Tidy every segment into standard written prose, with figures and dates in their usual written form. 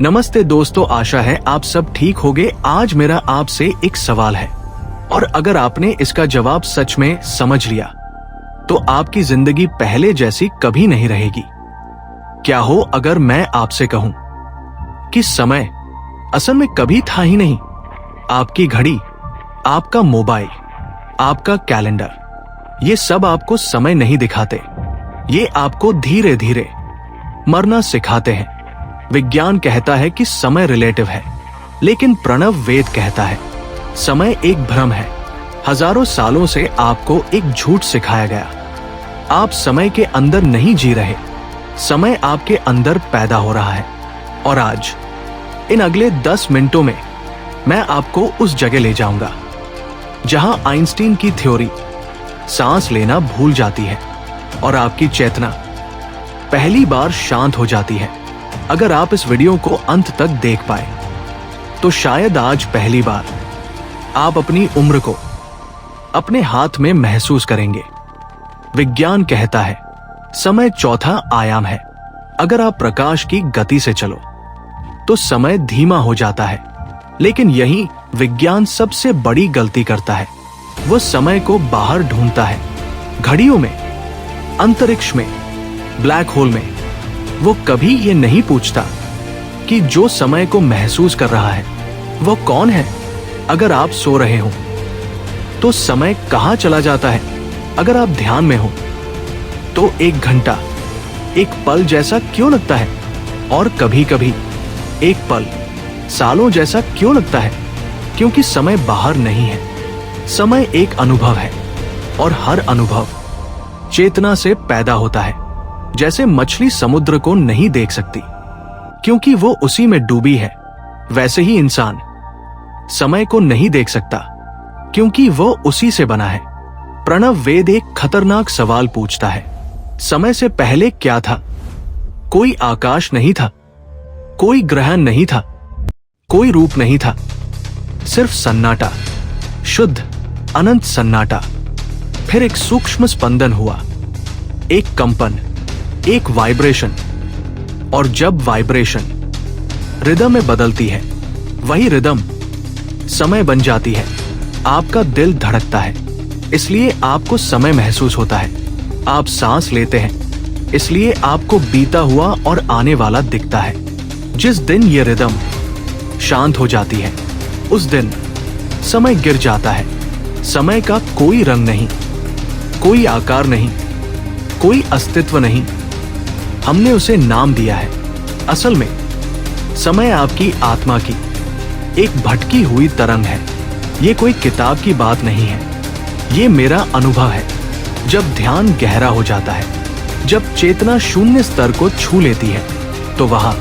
नमस्ते दोस्तों, आशा है आप सब ठीक होंगे। आज मेरा आपसे एक सवाल है और अगर आपने इसका जवाब सच में समझ लिया तो आपकी जिंदगी पहले जैसी कभी नहीं रहेगी। क्या हो अगर मैं आपसे कहूं कि समय असल में कभी था ही नहीं। आपकी घड़ी, आपका मोबाइल, आपका कैलेंडर, ये सब आपको समय नहीं दिखाते। ये आपको धीरे धीरे मरना सिखाते हैं। विज्ञान कहता है कि समय रिलेटिव है, लेकिन प्रणव वेद कहता है समय एक भ्रम है। हजारों सालों से आपको एक झूठ सिखाया गया। आप समय के अंदर नहीं जी रहे, समय आपके अंदर पैदा हो रहा है। और आज इन अगले 10 मिनटों में मैं आपको उस जगह ले जाऊंगा जहां आइंस्टीन की थ्योरी सांस लेना भूल जाती है और आपकी चेतना पहली बार शांत हो जाती है। अगर आप इस वीडियो को अंत तक देख पाए तो शायद आज पहली बार आप अपनी उम्र को अपने हाथ में महसूस करेंगे। विज्ञान कहता है समय चौथा आयाम है। अगर आप प्रकाश की गति से चलो तो समय धीमा हो जाता है, लेकिन यही विज्ञान सबसे बड़ी गलती करता है। वो समय को बाहर ढूंढता है, घड़ियों में, अंतरिक्ष में, ब्लैक होल में। वो कभी ये नहीं पूछता कि जो समय को महसूस कर रहा है वो कौन है। अगर आप सो रहे हो तो समय कहां चला जाता है। अगर आप ध्यान में हो तो 1 घंटा एक पल जैसा क्यों लगता है, और कभी कभी एक पल सालों जैसा क्यों लगता है। क्योंकि समय बाहर नहीं है, समय एक अनुभव है और हर अनुभव चेतना से पैदा होता है। जैसे मछली समुद्र को नहीं देख सकती क्योंकि वो उसी में डूबी है, वैसे ही इंसान समय को नहीं देख सकता क्योंकि वो उसी से बना है। प्रणव वेद एक खतरनाक सवाल पूछता है, समय से पहले क्या था? कोई आकाश नहीं था, कोई ग्रहण नहीं था, कोई रूप नहीं था, सिर्फ सन्नाटा, शुद्ध अनंत सन्नाटा। फिर एक सूक्ष्म स्पंदन हुआ, एक कंपन, एक वाइब्रेशन। और जब वाइब्रेशन रिदम में बदलती है, वही रिदम समय बन जाती है। आपका दिल धड़कता है, इसलिए आपको समय महसूस होता है। आप सांस लेते हैं, इसलिए आपको बीता हुआ और आने वाला दिखता है। जिस दिन ये रिदम शांत हो जाती है, उस दिन समय गिर जाता है। समय का कोई रंग नहीं, कोई आकार नहीं, कोई अस्तित्व नहीं। हमने उसे नाम दिया है। असल में समय आपकी आत्मा की एक भटकी हुई तरंग है। ये कोई किताब की बात नहीं है, ये मेरा अनुभव है। जब ध्यान गहरा हो जाता है, जब चेतना शून्य स्तर को छू लेती है, तो वहां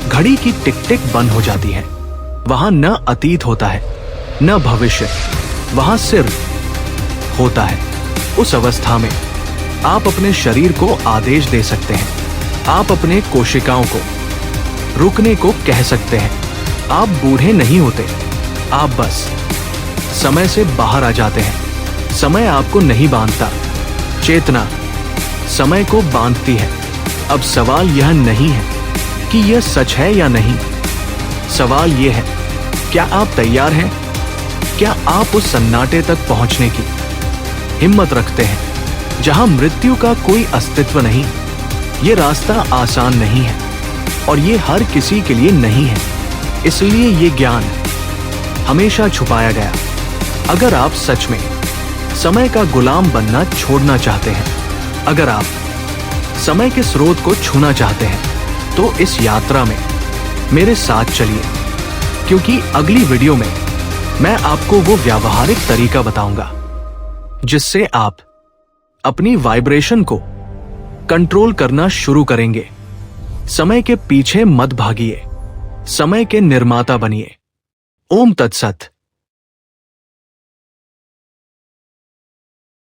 घड़ी की टिक टिक बंद हो जाती है। वहां न अतीत होता है, न भविष्य, वहां सिर्फ होता है। उस अवस्था में आप अपने शरीर को आदेश दे सकते हैं, आप अपने कोशिकाओं को रुकने को कह सकते हैं। आप बूढ़े नहीं होते, आप बस समय से बाहर आ जाते हैं। समय आपको नहीं बांधता, चेतना समय को बांधती है। अब सवाल यह नहीं है कि यह सच है या नहीं, सवाल यह है, क्या आप तैयार हैं? क्या आप उस सन्नाटे तक पहुंचने की हिम्मत रखते हैं जहां मृत्यु का कोई अस्तित्व नहीं? ये रास्ता आसान नहीं है और ये हर किसी के लिए नहीं है, इसलिए ये ज्ञान हमेशा छुपाया गया। अगर आप सच में समय का गुलाम बनना छोड़ना चाहते हैं, अगर आप समय के स्रोत को छूना चाहते हैं, तो इस यात्रा में मेरे साथ चलिए, क्योंकि अगली वीडियो में मैं आपको वो व्यावहारिक तरीका बताऊंगा जिससे आप अपनी वाइब्रेशन को कंट्रोल करना शुरू करेंगे। समय के पीछे मत भागिए, समय के निर्माता बनिए। ओम तत्सत।